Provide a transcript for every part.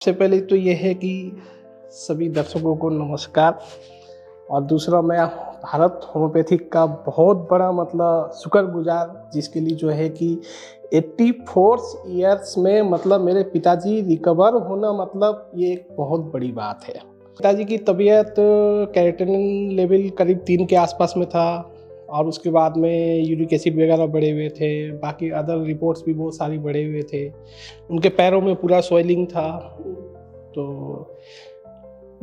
सबसे पहले तो ये है कि सभी दर्शकों को नमस्कार। और दूसरा, मैं भारत होम्योपैथिक का बहुत बड़ा शुक्रगुजार, जिसके लिए जो है कि 84 ईयर्स में मेरे पिताजी रिकवर होना ये एक बहुत बड़ी बात है। पिताजी की तबीयत कैरेटिनिन लेवल करीब 3 के आसपास में था, और उसके बाद में यूरिक एसिड वगैरह बढ़े हुए थे, बाकी अदर रिपोर्ट्स भी बहुत सारी बढ़े हुए थे। उनके पैरों में पूरा स्वेलिंग था। तो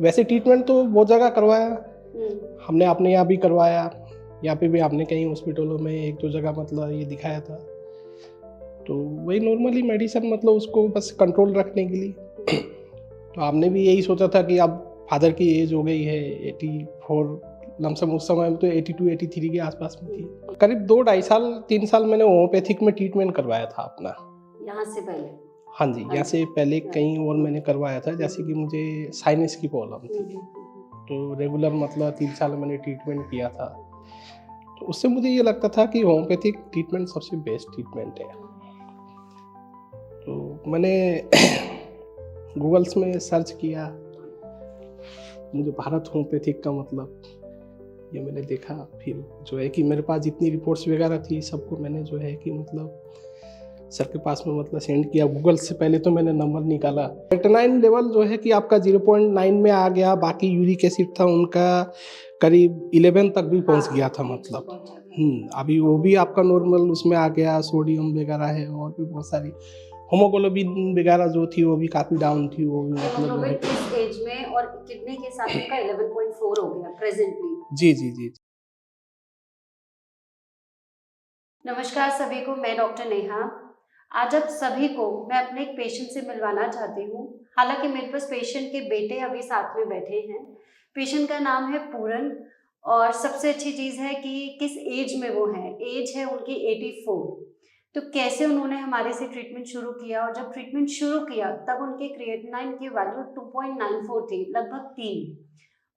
वैसे ट्रीटमेंट तो बहुत जगह करवाया, हमने अपने यहाँ भी करवाया, यहाँ पे भी हमने कई हॉस्पिटलों में 1-2 जगह ये दिखाया था। तो वही नॉर्मली मेडिसिन उसको बस कंट्रोल रखने के लिए। तो हमने भी यही सोचा था कि अब फादर की एज हो गई है 84, लमसम उस समय में तो 82-83 के आसपास में थी। करीब 2-2.5 साल 3 साल मैंने होम्योपैथिक में ट्रीटमेंट करवाया था अपना। यहाँ से पहले? हाँ जी, यहाँ से पहले कहीं और मैंने करवाया था, जैसे कि मुझे साइनस की प्रॉब्लम थी। तो रेगुलर 3 साल मैंने ट्रीटमेंट किया था। तो उससे मुझे ये लगता था कि होम्योपैथिक ट्रीटमेंट सबसे बेस्ट ट्रीटमेंट है। तो मैंने गूगल्स में सर्च किया, मुझे भारत होम्योपैथिक का ये मैंने देखा। फिर जो है कि मेरे पास जितनी रिपोर्ट्स वगैरह थी सबको मैंने जो है कि सर के पास में सेंड किया। गूगल से पहले तो मैंने नंबर निकाला। क्रिएटिनिन लेवल जो है कि आपका 0.9 में आ गया, बाकी यूरिक एसिड था उनका करीब 11 तक भी पहुंच गया था। अभी वो भी आपका नॉर्मल उसमें आ गया। सोडियम वगैरह है और भी बहुत सारी, होमोग्लोबिन वगैरह जो थी वो भी काफ़ी डाउन थी। वो भी हेमोग्लोबिन किस एज में और किडनी के साथ उनका 11.4 हो गया प्रेजेंटली? जी जी जी। नमस्कार सभी को, मैं डॉक्टर नेहा। आज आप सभी को मैं अपने एक पेशेंट से मिलवाना चाहती हूँ। हालांकि मेरे पास पेशेंट के बेटे अभी साथ में बैठे हैं। पेशेंट का नाम है पूरन, और सबसे अच्छी चीज़ है कि किस एज में वो है। एज है उनकी 84। तो कैसे उन्होंने हमारे से ट्रीटमेंट शुरू किया, और जब ट्रीटमेंट शुरू किया तब उनके क्रिएटिनिन की वैल्यू 2.94 थी, लगभग 3।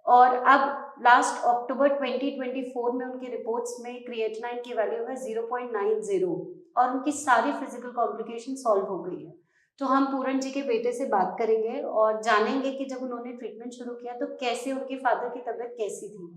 और अब लास्ट अक्टूबर 2024 में उनकी रिपोर्ट्स में क्रिएटिनिन की वैल्यू है 0.90, और उनकी सारी फिजिकल कॉम्प्लिकेशन सॉल्व हो गई है। तो हम पूरन जी के बेटे से बात करेंगे और जानेंगे कि जब उन्होंने ट्रीटमेंट शुरू किया तो कैसे उनके फादर की तबीयत कैसी थी।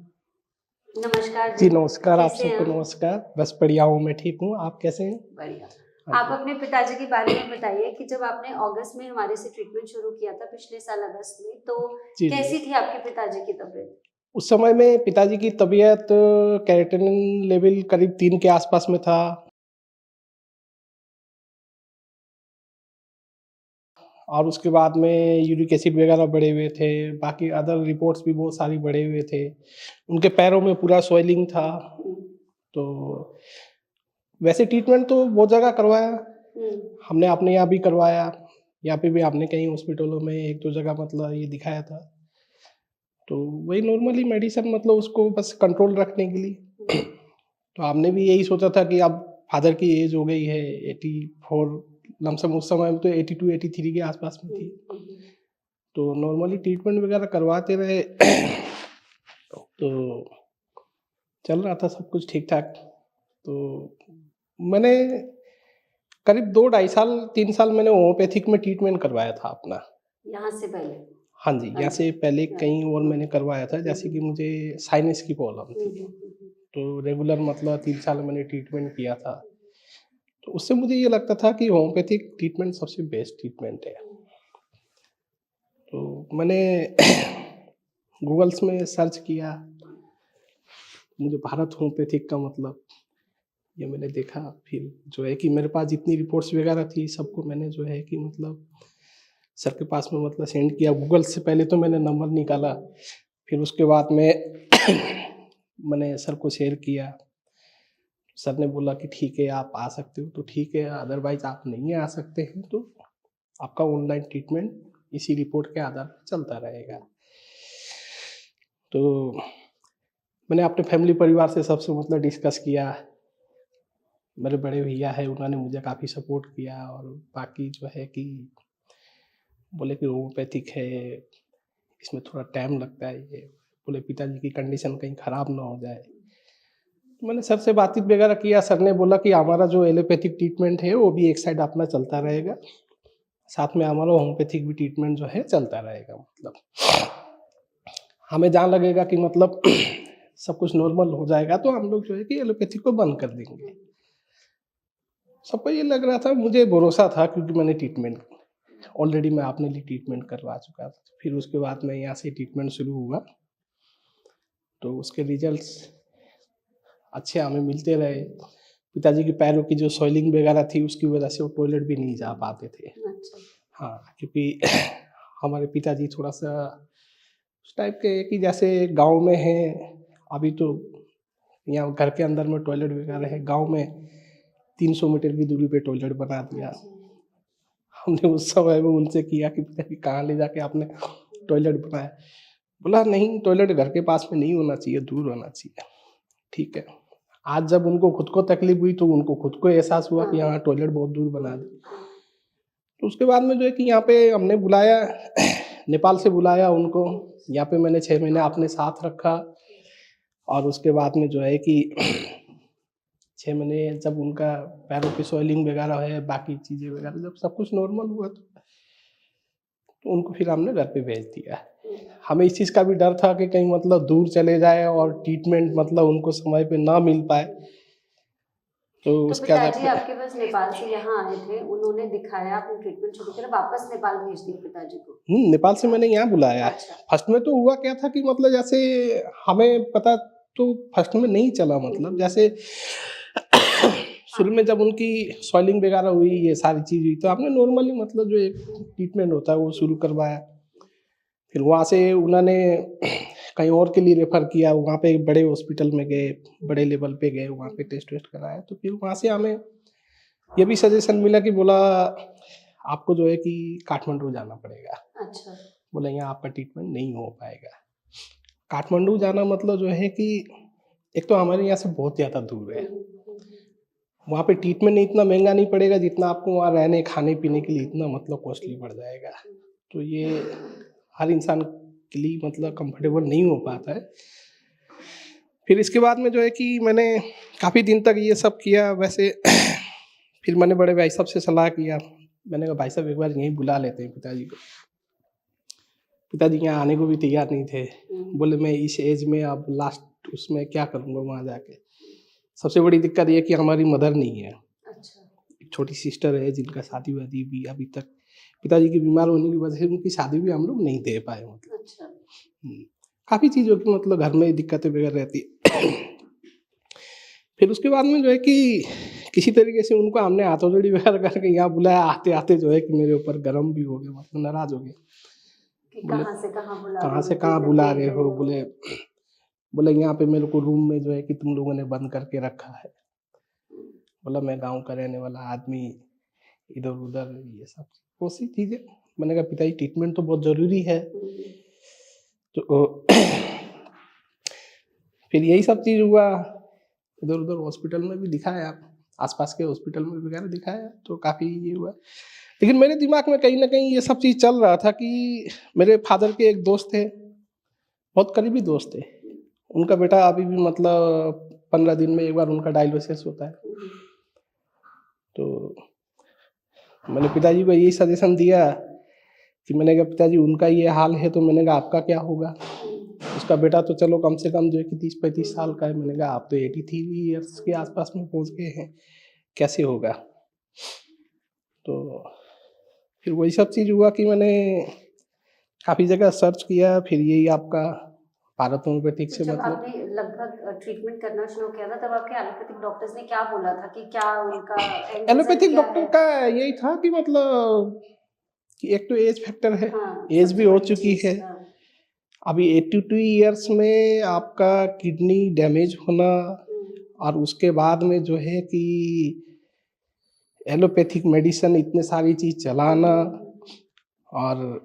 नमस्कार जी। नमस्कार, आप कैसे सबको हैं? नमस्कार। बस बढ़िया हूँ, मैं ठीक हूँ। आप कैसे हैं? बढ़िया। हाँ आप जी। अपने पिताजी के बारे में बताइए कि जब आपने अगस्त में हमारे से ट्रीटमेंट शुरू किया था, पिछले साल अगस्त में, तो जी जी। कैसी थी आपके पिताजी की तबीयत? उस समय में पिताजी की तबीयत कैरेटिनिन लेवल करीब 3 के आसपास में था, और उसके बाद में यूरिक एसिड वगैरह बढ़े हुए थे, बाकी अदर रिपोर्ट्स भी बहुत सारी बढ़े हुए थे। उनके पैरों में पूरा स्वेलिंग था। तो वैसे ट्रीटमेंट तो बहुत जगह करवाया, हमने अपने यहाँ भी करवाया, यहाँ पे भी हमने कई हॉस्पिटलों में 1-2 जगह ये दिखाया था। तो वही नॉर्मली मेडिसिन उसको बस कंट्रोल रखने के लिए। तो हमने भी यही सोचा था कि अब फादर की एज हो गई है 84, लमसम उस समय में तो 82-83 के आसपास में थी। तो नॉर्मली ट्रीटमेंट वगैरह करवाते रहे। तो चल रहा था सब कुछ ठीक ठाक। तो मैंने करीब 2-2.5 साल 3 साल मैंने होम्योपैथिक में ट्रीटमेंट करवाया था अपना। यहाँ से पहले? हाँ जी, यहाँ से पहले कहीं और मैंने करवाया था, जैसे कि मुझे साइनस की प्रॉब्लम थी। तो रेगुलर 3 साल मैंने ट्रीटमेंट किया था। तो उससे मुझे ये लगता था कि होम्योपैथिक ट्रीटमेंट सबसे बेस्ट ट्रीटमेंट है। तो मैंने गूगल्स में सर्च किया, मुझे भारत होम्योपैथिक का ये मैंने देखा। फिर जो है कि मेरे पास जितनी रिपोर्ट्स वगैरह थी सबको मैंने जो है कि सर के पास में सेंड किया। गूगल से पहले तो मैंने नंबर निकाला, फिर उसके बाद में मैंने सर को शेयर किया। सर ने बोला कि ठीक है, आप आ सकते हो तो ठीक है, अदरवाइज आप नहीं आ सकते हैं तो आपका ऑनलाइन ट्रीटमेंट इसी रिपोर्ट के आधार पर चलता रहेगा। तो मैंने अपने फैमिली परिवार से सबसे डिस्कस किया। मेरे बड़े भैया है, उन्होंने मुझे काफ़ी सपोर्ट किया, और बाकी जो है कि बोले कि होम्योपैथिक है, इसमें थोड़ा टाइम लगता है। ये बोले पिताजी की कंडीशन कहीं ख़राब ना हो जाए। तो मैंने सर से बातचीत वगैरह किया। सर ने बोला कि हमारा जो एलोपैथिक ट्रीटमेंट है वो भी एक साइड अपना चलता रहेगा, साथ में हमारा होम्योपैथिक भी ट्रीटमेंट जो है चलता रहेगा। मतलब हमें जहाँ लगेगा कि मतलब सब कुछ नॉर्मल हो जाएगा तो हम लोग जो है कि एलोपैथिक को बंद कर देंगे। सबको ये लग रहा था, मुझे भरोसा था क्योंकि मैंने ट्रीटमेंट ऑलरेडी मैं अपने लिए ट्रीटमेंट करवा चुका था। फिर उसके बाद में यहाँ से ट्रीटमेंट शुरू हुआ तो उसके रिजल्ट्स अच्छे हमें मिलते रहे। पिताजी के पैरों की जो स्वेलिंग वगैरह थी उसकी वजह से वो टॉयलेट भी नहीं जा पाते थे। अच्छा। हाँ, क्योंकि हमारे पिताजी थोड़ा सा उस टाइप के कि जैसे गांव में हैं, अभी तो यहाँ घर के अंदर में टॉयलेट वगैरह है, गांव में 300 मीटर की दूरी पे टॉयलेट बना दिया। हमने उस समय में उनसे किया कि पिताजी कहाँ ले जाके आपने टॉयलेट बनाया। बोला नहीं, टॉयलेट घर के पास में नहीं होना चाहिए, दूर होना चाहिए। ठीक है, आज जब उनको खुद को तकलीफ हुई तो उनको खुद को एहसास हुआ कि यहाँ टॉयलेट बहुत दूर बना दी। तो उसके बाद में जो है कि यहाँ पे हमने बुलाया, नेपाल से बुलाया उनको। यहाँ पे मैंने 6 महीने अपने साथ रखा और उसके बाद में जो है कि 6 महीने जब उनका पैरों की स्वेलिंग वगैरह है, बाकी चीज़ें वगैरह जब सब कुछ नॉर्मल हुआ तो उनको फिर हमने घर पे भेज दिया। हमें इस चीज़ का भी डर था कि कहीं मतलब दूर चले जाए और ट्रीटमेंट मतलब उनको समय पे ना मिल पाए। तो उसके पिताजी बाद आपके पास नेपाल से यहाँ आए थे, उन्होंने दिखाया, आपने ट्रीटमेंट शुरू किया, वापस नेपाल भेज दिया पिताजी को? नेपाल से मैंने यहाँ बुलाया। अच्छा। फर्स्ट में तो हुआ क्या था कि मतलब जैसे हमें पता तो फर्स्ट में नहीं चला, मतलब जैसे शुरू में जब उनकी स्वेलिंग वगैरह हुई, ये सारी चीज़ हुई तो आपने नॉर्मली मतलब जो एक ट्रीटमेंट होता है वो शुरू करवाया। फिर वहाँ से उन्होंने कहीं और के लिए रेफ़र किया, वहाँ पे बड़े हॉस्पिटल में गए, बड़े लेवल पे गए, वहाँ पे टेस्ट वेस्ट कराया। तो फिर वहाँ से हमें ये भी सजेशन मिला कि बोला आपको जो है कि काठमांडू जाना पड़ेगा। अच्छा। बोला यहाँ आपका ट्रीटमेंट नहीं हो पाएगा। काठमांडू जाना मतलब जो है कि एक तो हमारे यहाँ से बहुत ज़्यादा दूर है, वहाँ पे ट्रीटमेंट इतना महंगा नहीं पड़ेगा जितना आपको वहाँ रहने खाने पीने के लिए इतना मतलब कॉस्टली पड़ जाएगा। तो ये हर इंसान के लिए मतलब कंफर्टेबल नहीं हो पाता है। फिर इसके बाद में जो है कि मैंने काफ़ी दिन तक ये सब किया। वैसे फिर मैंने बड़े भाई साहब से सलाह किया, मैंने कहा भाई साहब एक बार यहीं बुला लेते हैं पिताजी को। पिताजी यहाँ आने को भी तैयार नहीं थे। बोले मैं इस एज में अब लास्ट उसमें क्या करूँगा वहाँ जाके। सबसे बड़ी दिक्कत ये कि हमारी मदर नहीं है। अच्छा। एक छोटी सिस्टर है जिनका शादी वादी भी अभी तक, पिताजी की बीमार होने की वजह से उनकी शादी भी हम लोग नहीं दे पाए। मतलब अच्छा। काफ़ी चीज़ों की मतलब घर में दिक्कतें वगैरह रहती है। फिर उसके बाद में जो है कि किसी तरीके से उनको हमने हाथों जोड़ी वगैरह करके यहाँ बुलाया। आते आते जो है कि मेरे ऊपर गर्म भी हो गए, मतलब नाराज़ हो गए। कहाँ से कहाँ बुला कहाँ से कहाँ बुला रहे हो? बोले यहाँ पे मेरे को रूम में जो है कि तुम लोगों ने बंद करके रखा है। बोला मैं गांव का रहने वाला आदमी, इधर उधर ये सब बहुत सी चीज़ें। मैंने कहा पिताजी ट्रीटमेंट तो बहुत ज़रूरी है। तो फिर यही सब चीज़ हुआ। इधर उधर हॉस्पिटल में भी दिखाया, आसपास के हॉस्पिटल में वगैरह दिखाया, तो काफ़ी ये हुआ। लेकिन मेरे दिमाग में कहीं ना कहीं ये सब चीज़ चल रहा था कि मेरे फादर के एक दोस्त थे, बहुत करीबी दोस्त थे, उनका बेटा अभी भी मतलब 15 दिन में एक बार उनका डायलिसिस होता है। तो मैंने पिताजी को यही सजेशन दिया कि मैंने कहा पिताजी उनका ये हाल है तो मैंने कहा आपका क्या होगा। उसका बेटा तो चलो कम से कम जो है कि 30-35 साल का है। मैंने कहा आप तो 83 ईयर्स के आसपास में पहुंच गए हैं, कैसे होगा। तो फिर वही सब चीज़ हुआ कि मैंने काफ़ी जगह सर्च किया। फिर यही आपका भारत होम्योपैथिक से जब मतलब आपने लगभग ट्रीटमेंट करना शुरू किया था तब आपके एलोपैथिक डॉक्टर्स ने क्या बोला था कि क्या उनका end result एलोपैथिक क्या डॉक्टर है? का यही था कि मतलब कि एक तो एज फैक्टर है, हाँ, एज सबसे भी हो बड़ी चुकी चीज़, है। हाँ। अभी 82 ईयर्स में आपका किडनी डैमेज होना और उसके बाद में जो है कि एलोपैथिक मेडिसिन इतने सारी चीज़ चलाना। और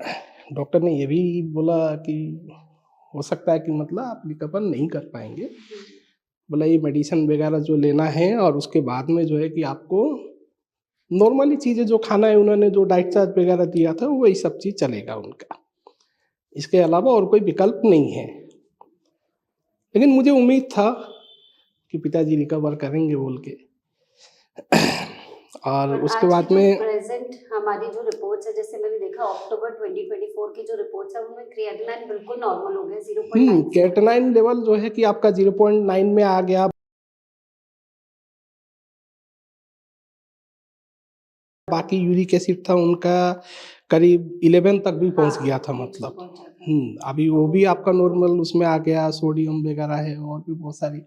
डॉक्टर ने ये भी बोला कि हो सकता है कि मतलब आप रिकवर नहीं कर पाएंगे। बोला ये मेडिसिन वगैरह जो लेना है और उसके बाद में जो है कि आपको नॉर्मली चीज़ें जो खाना है, उन्होंने जो डाइट चार्ट वगैरह दिया था वही सब चीज़ चलेगा उनका, इसके अलावा और कोई विकल्प नहीं है। लेकिन मुझे उम्मीद था कि पिताजी रिकवर करेंगे बोल के। और और उसके आज बाद की जो में प्रेजेंट हमारी जो रिपोर्ट्स है, जैसे मैंने देखा अक्टूबर 2024 की जो रिपोर्ट्स है उनमें क्रिएटिनिन बिल्कुल नॉर्मल हो गया 0.97। क्रिएटिनिन लेवल जो है कि आपका 0.9 में आ गया। बाकी यूरिक एसिड था उनका करीब 11 तक भी पहुंच गया था नीचे मतलब। पहुंच जाता है। अभी वो भी आपका नॉर्मल उसमें आ गया। सोडियम वगैरह है और भी बहुत सारी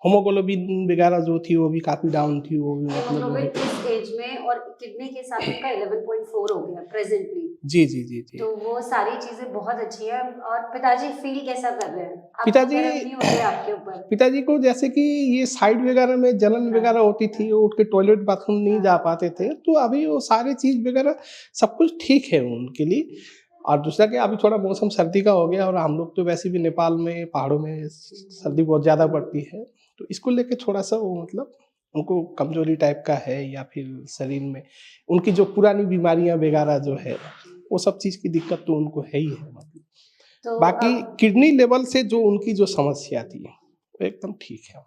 होमोग्लोबिन वगैरह जो थी वो भी काफ़ी डाउन थी, वो भी मतलब जो हेमोग्लोबिन है। इस एज में और किडनी के साथ उनका 11.4 हो गया प्रेजेंटली। जी जी जी जी। तो वो सारी चीजें बहुत अच्छी है। और पिताजी फील कैसा कर रहे हैं? अब तो पिताजी गर्म नहीं होते आपके ऊपर? पिताजी को जैसे कि ये साइड वगैरह में जलन हाँ, वगैरह होती थी, वो उठ के टॉयलेट बाथरूम नहीं जा हाँ, पाते थे, तो अभी वो सारी चीज़ वगैरह सब कुछ ठीक है उनके लिए। और दूसरा कि अभी थोड़ा मौसम सर्दी का हो गया और हम लोग तो वैसे भी नेपाल में पहाड़ों में सर्दी बहुत ज़्यादा पड़ती है, तो इसको लेके थोड़ा सा वो मतलब उनको कमजोरी टाइप का है, या फिर शरीर में उनकी जो पुरानी बीमारियां वगैरह जो है वो सब चीज़ की दिक्कत तो उनको है ही है मतलब। तो बाकी अब किडनी लेवल से जो उनकी जो समस्या थी वो एकदम ठीक है।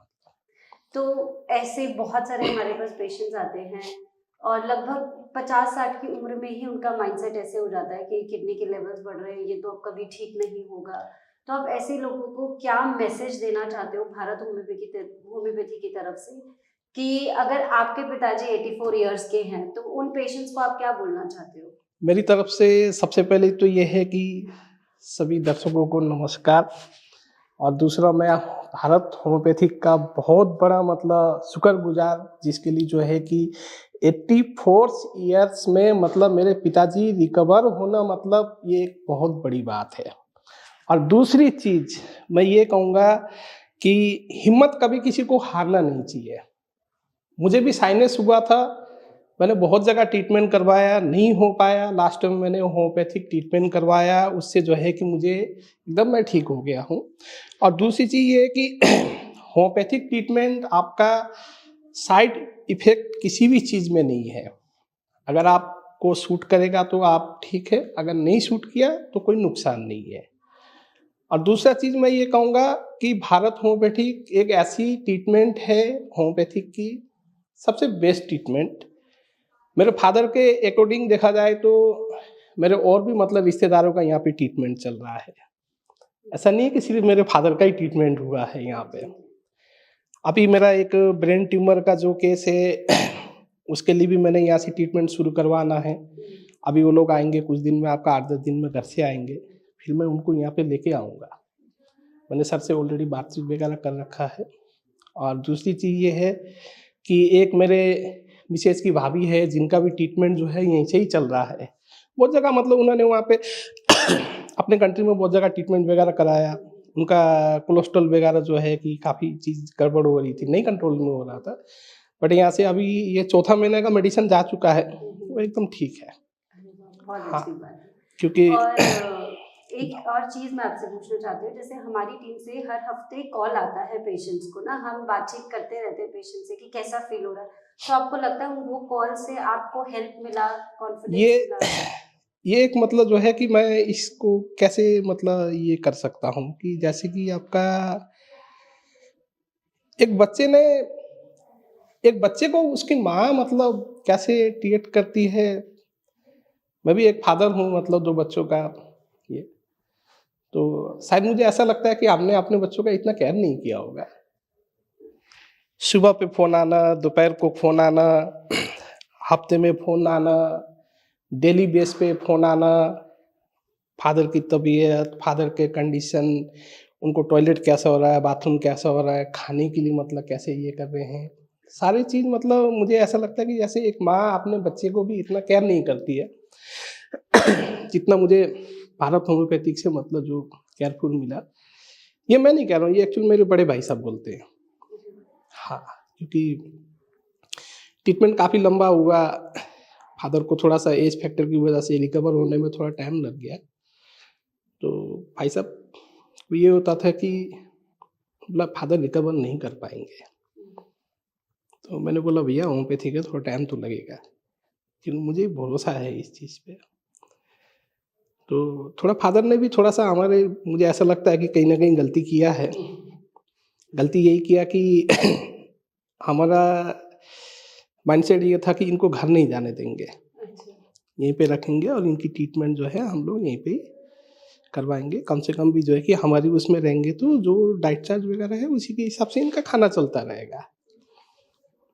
तो ऐसे बहुत सारे हमारे पास पेशेंट्स आते हैं और लगभग 50-60 की उम्र में ही उनका माइंडसेट ऐसे हो जाता है कि किडनी के लेवल्स बढ़ रहे हैं, ये तो अब कभी ठीक नहीं होगा। तो आप ऐसे लोगों को क्या मैसेज देना चाहते हो भारत होम्योपैथी की तरफ से, कि अगर आपके पिताजी 84 इयर्स के हैं तो उन पेशेंट्स को आप क्या बोलना चाहते हो? मेरी तरफ से सबसे पहले तो ये है कि सभी दर्शकों को नमस्कार। और दूसरा मैं भारत होम्योपैथिक का बहुत बड़ा मतलब शुक्रगुजार, जिसके लिए जो है कि 84 इयर्स में मतलब मेरे पिताजी रिकवर होना मतलब ये एक बहुत बड़ी बात है। और दूसरी चीज़ मैं ये कहूँगा कि हिम्मत कभी किसी को हारना नहीं चाहिए। मुझे भी साइनस हुआ था, मैंने बहुत जगह ट्रीटमेंट करवाया, नहीं हो पाया। लास्ट में मैंने होम्योपैथिक ट्रीटमेंट करवाया, उससे जो है कि मुझे एकदम मैं ठीक हो गया हूँ। और दूसरी चीज़ ये है कि होम्योपैथिक ट्रीटमेंट आपका साइड इफ़ेक्ट किसी भी चीज़ में नहीं है। अगर आपको सूट करेगा तो आप ठीक है, अगर नहीं सूट किया तो कोई नुकसान नहीं है। और दूसरा चीज़ मैं ये कहूँगा कि भारत होम्योपैथिक एक ऐसी ट्रीटमेंट है होम्योपैथिक की सबसे बेस्ट ट्रीटमेंट। मेरे फादर के अकॉर्डिंग देखा जाए तो मेरे और भी मतलब रिश्तेदारों का यहाँ पे ट्रीटमेंट चल रहा है। ऐसा नहीं है कि सिर्फ मेरे फादर का ही ट्रीटमेंट हुआ है यहाँ पे। अभी मेरा एक ब्रेन ट्यूमर का जो केस है उसके लिए भी मैंने यहाँ से ट्रीटमेंट शुरू करवाना है। अभी वो लोग आएंगे कुछ दिन में, आपका 8-10 दिन में घर से आएंगे, फिर मैं उनको यहाँ पे लेके आऊँगा। मैंने सर से ऑलरेडी बातचीत वगैरह कर रखा है। और दूसरी चीज़ ये है कि एक मेरे मिसेज की भाभी है जिनका भी ट्रीटमेंट जो है यहीं से ही चल रहा है। बहुत जगह मतलब उन्होंने वहाँ पे अपने कंट्री में बहुत जगह ट्रीटमेंट वगैरह कराया। उनका कोलेस्ट्रॉल वगैरह जो है कि काफ़ी चीज़ गड़बड़ हो रही थी, नहीं कंट्रोल में हो रहा था। बट यहाँ से अभी ये चौथा महीने का मेडिसिन जा चुका है, वो एकदम ठीक है। बहुत हाँ, अच्छी बात है। क्योंकि और एक और चीज़ मैं आपसे पूछना चाहती हूँ, जैसे हमारी टीम से हर हफ्ते कॉल आता है पेशेंट्स को ना, हम बातचीत करते रहते हैं पेशेंट से कि कैसा फील हो रहा है। तो आपको लगता है वो कॉल से आपको हेल्प मिला, ये कॉन्फिडेंस मिला? ये एक मतलब जो है कि मैं इसको कैसे मतलब ये कर सकता हूँ कि जैसे कि आपका एक बच्चे ने एक बच्चे को उसकी माँ मतलब कैसे ट्रीट करती है। मैं भी एक फादर हूँ मतलब 2 बच्चों का। ये तो शायद मुझे ऐसा लगता है कि आपने अपने बच्चों का इतना केयर नहीं किया होगा। सुबह पे फ़ोन आना, दोपहर को फ़ोन आना, हफ्ते में फ़ोन आना, डेली बेस पे फ़ोन आना, फादर की तबीयत, फादर के कंडीशन, उनको टॉयलेट कैसा हो रहा है, बाथरूम कैसा हो रहा है, खाने के लिए मतलब कैसे ये कर रहे हैं। सारी चीज़ मतलब मुझे ऐसा लगता है कि जैसे एक माँ अपने बच्चे को भी इतना केयर नहीं करती है जितना मुझे भारत होम्योपैथिक से मतलब जो केयरफुल मिला। ये मैं नहीं कह रहा हूँ, ये एक्चुअली मेरे बड़े भाई साहब बोलते हैं। हाँ, क्योंकि ट्रीटमेंट काफ़ी लंबा हुआ, फादर को थोड़ा-सा एज फैक्टर की वजह से रिकवर होने में थोड़ा टाइम लग गया। तो भाई साहब को ये होता था कि मतलब फादर रिकवर नहीं कर पाएँगे। तो मैंने बोला भैया होम्योपैथिक है, थोड़ा टाइम तो लगेगा, लेकिन मुझे भरोसा है इस चीज़ पे। तो थोड़ा फादर ने भी थोड़ा-सा हमारे, मुझे ऐसा लगता है कि कहीं न कहीं गलती किया है। गलती यही किया कि हमारा माइंडसेट ये था कि इनको घर नहीं जाने देंगे, अच्छा। यहीं पे रखेंगे और इनकी ट्रीटमेंट जो है हम लोग यहीं पे ही करवाएंगे। कम से कम भी जो है कि हमारी उसमें रहेंगे तो जो डाइट चार्ज वगैरह है उसी के हिसाब से इनका खाना चलता रहेगा।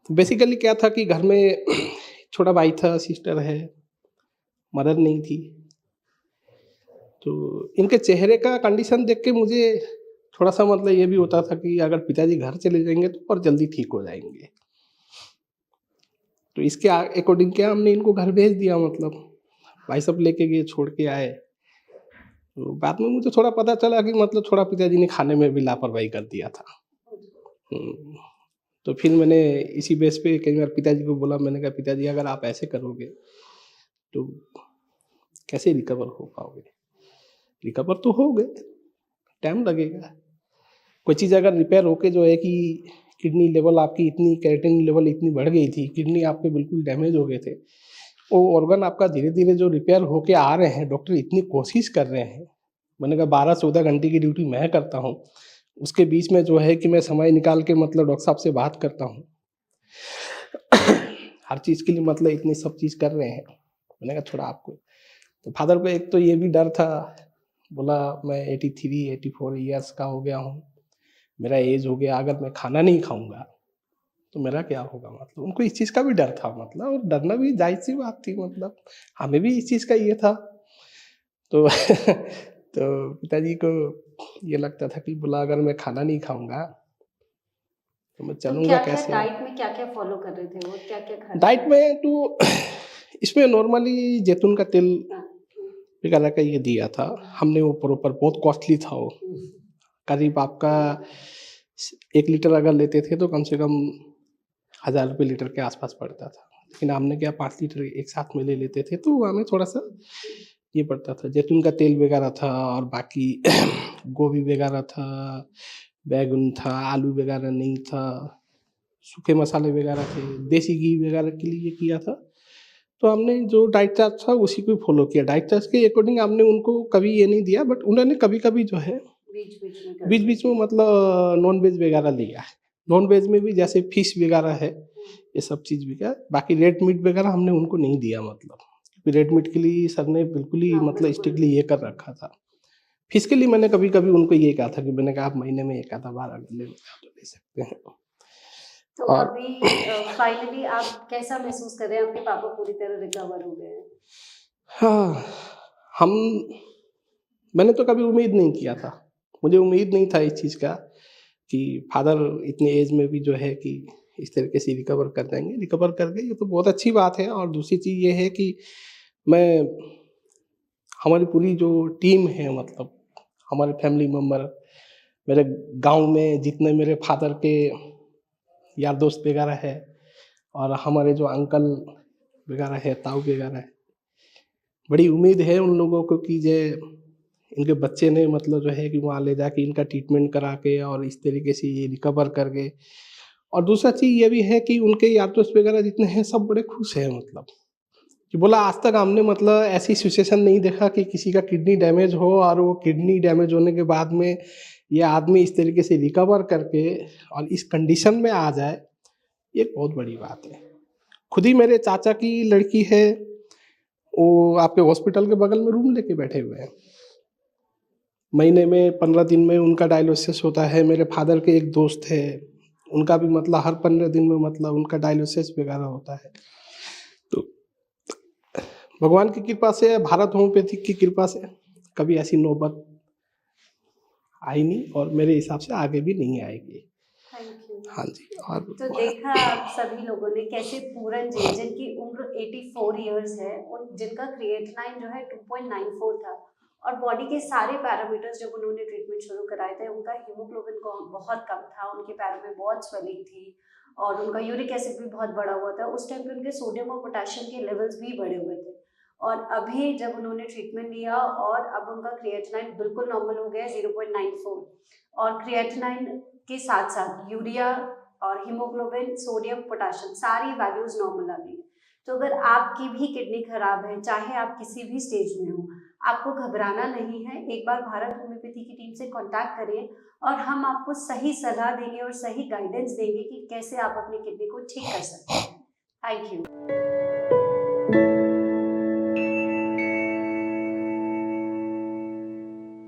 बेसिकली क्या था कि घर में छोटा भाई था, सिस्टर है, मदर नहीं थी। तो इनके चेहरे का कंडीशन देख के मुझे थोड़ा-सा मतलब ये भी होता था कि अगर पिताजी घर चले जाएँगे तो और जल्दी ठीक हो जाएँगे। तो इसके अकॉर्डिंग क्या हमने इनको घर भेज दिया, मतलब भाई साहब लेके गए, छोड़ के आए। तो बाद में मुझे थोड़ा पता चला कि मतलब थोड़ा पिताजी ने खाने में भी लापरवाही कर दिया था। हुँ, तो फिर मैंने इसी बेस पे कई बार पिताजी को बोला, मैंने कहा पिताजी अगर आप ऐसे करोगे तो कैसे रिकवर हो पाओगे? रिकवर तो होगे, टाइम लगेगा। कोई चीज़ अगर रिपेयर होके जो है कि किडनी लेवल आपकी इतनी, क्रिएटिनिन लेवल इतनी बढ़ गई थी, किडनी आपके बिल्कुल डैमेज हो गए थे, वो ऑर्गन आपका धीरे-धीरे जो रिपेयर होके आ रहे हैं, डॉक्टर इतनी कोशिश कर रहे हैं। मैंने कहा 12-14 घंटे की ड्यूटी मैं करता हूँ, उसके बीच में जो है कि मैं समय निकाल के मतलब डॉक्टर साहब से बात करता हूँ। हर चीज़ के लिए मतलब इतनी सब चीज़ कर रहे हैं। मैंने कहा थोड़ा आपको, तो फादर को एक तो ये भी डर था, बोला मैं 83-84 ईयर्स का हो गया हूँ, मेरा एज हो गया, अगर मैं खाना नहीं खाऊँगा तो मेरा क्या होगा? मतलब उनको इस चीज़ का भी डर था, मतलब और डरना भी जायज़-सी बात थी, मतलब हमें भी इस चीज़ का ये था। तो तो पिताजी को ये लगता था कि बोला अगर मैं खाना नहीं खाऊँगा तो मैं तो चलूँगा क्या-क्या कैसे? डाइट में क्या-क्या फ़ॉलो कर रहे थे वो? क्या-क्या खाते डाइट थे? में तो इसमें नॉर्मली जैतून का तेल हाँ। वगैरह का ये दिया था। हमने वो प्रॉपर, बहुत कॉस्टली था वो। करीब आपका 1 लीटर अगर लेते थे तो कम से कम ₹1000 लीटर के आस-पास पड़ता था। लेकिन हमने क्या 5 लीटर एक साथ में ले लेते थे तो हमें थोड़ा-सा ये पड़ता था। जैतून का तेल वगैरह था और बाकी गोभी वगैरह था, बैंगन था, आलू वगैरह नहीं था, सूखे मसाले वगैरह थे, देसी घी वगैरह के लिए किया था। तो हमने जो डाइट चार्ट था उसी को फ़ॉलो किया। डाइट चार्ट के अकॉर्डिंग हमने उनको कभी ये नहीं दिया, बट उन्होंने कभी-कभी जो है बीच-बीच में कर बीच-बीच में मतलब नॉन-वेज वगैरह लिया है। नॉन-वेज में भी जैसे फिश वगैरह है, ये सब चीज़ भी क्या, बाकी रेड मीट वगैरह हमने उनको नहीं दिया, मतलब क्योंकि रेड मीट के लिए सर ने बिल्कुल ही हाँ, मतलब बिल्कुल। स्ट्रिक्टली ये कर रखा था। फिश के लिए मैंने कभी-कभी उनको ये कहा था कि मैंने कहा आप महीने में 1 आधा बार अगर लेना चाहो तो ले सकते हैं। तो और अभी फाइनली आप कैसा महसूस कर रहे हैं? आपके पापा पूरी तरह रिकवर हो गए हैं? हाँ, हम मैंने तो कभी उम्मीद नहीं किया था। मुझे उम्मीद नहीं था इस चीज़ का कि फ़ादर इतने एज में भी जो है कि इस तरीके से रिकवर कर जाएँगे। रिकवर कर गए, ये तो बहुत अच्छी बात है। और दूसरी चीज़ ये है कि मैं हमारी पूरी जो टीम है, मतलब हमारे फैमिली मेंबर, मेरे गाँव में जितने मेरे फ़ादर के यार दोस्त वगैरह है और हमारे जो अंकल वगैरह है, ताऊ वगैरह है, बड़ी उम्मीद है उन लोगों को कि जे इनके बच्चे ने मतलब जो है कि वहाँ ले जाके इनका ट्रीटमेंट करा के और इस तरीके से ये रिकवर कर गए। और दूसरा चीज़ ये भी है कि उनके यार दोस्त वगैरह जितने हैं सब बड़े खुश हैं, मतलब कि बोला आज तक हमने मतलब ऐसी सिचुएशन नहीं देखा कि किसी का किडनी डैमेज हो और वो किडनी डैमेज होने के बाद में ये आदमी इस तरीके से रिकवर करके और इस कंडीशन में आ जाए, ये बहुत बड़ी बात है। खुद ही मेरे चाचा की लड़की है, वो आपके हॉस्पिटल के बगल में रूम लेके बैठे हुए हैं। महीने में 15 दिन में उनका डायलिसिस होता है। मेरे फादर के एक दोस्त है, उनका भी मतलब हर 15 दिन में मतलब उनका डायलिसिस वगैरह होता है। तो भगवान की कृपा से, भारत होम्योपैथिक की कृपा से कभी ऐसी नौबत आई नहीं और मेरे हिसाब से आगे भी नहीं आएगी। Thank you. हाँ जी। और तो देखा आप सभी लोगों ने कैसे पूरन जी, जिनकी उम्र 84 इयर्स है, उन जिनका क्रिएटिनिन जो है 2.94 था और बॉडी के सारे पैरामीटर्स जब उन्होंने ट्रीटमेंट शुरू कराए थे, उनका हीमोग्लोबिन बहुत कम था, उनके पैरों में बहुत स्वेलिंग थी और उनका यूरिक एसिड भी बहुत बढ़ा हुआ था। उस टाइम पे उनके सोडियम और पोटेशियम के लेवल्स भी बढ़े हुए थे और अभी जब उन्होंने ट्रीटमेंट लिया और अब उनका क्रिएटिनिन बिल्कुल नॉर्मल हो गया है 0.94 और क्रिएटिनिन के साथ साथ यूरिया और हीमोग्लोबिन, सोडियम, पोटेशियम सारी वैल्यूज नॉर्मल आ गई है। तो अगर आपकी भी किडनी खराब है, चाहे आप किसी भी स्टेज में हो, आपको घबराना नहीं है। एक बार भारत होम्योपैथी की टीम से कांटेक्ट करिए और हम आपको सही सलाह देंगे और सही गाइडेंस देंगे कि कैसे आप अपनी किडनी को ठीक कर सकते हैं। Thank you.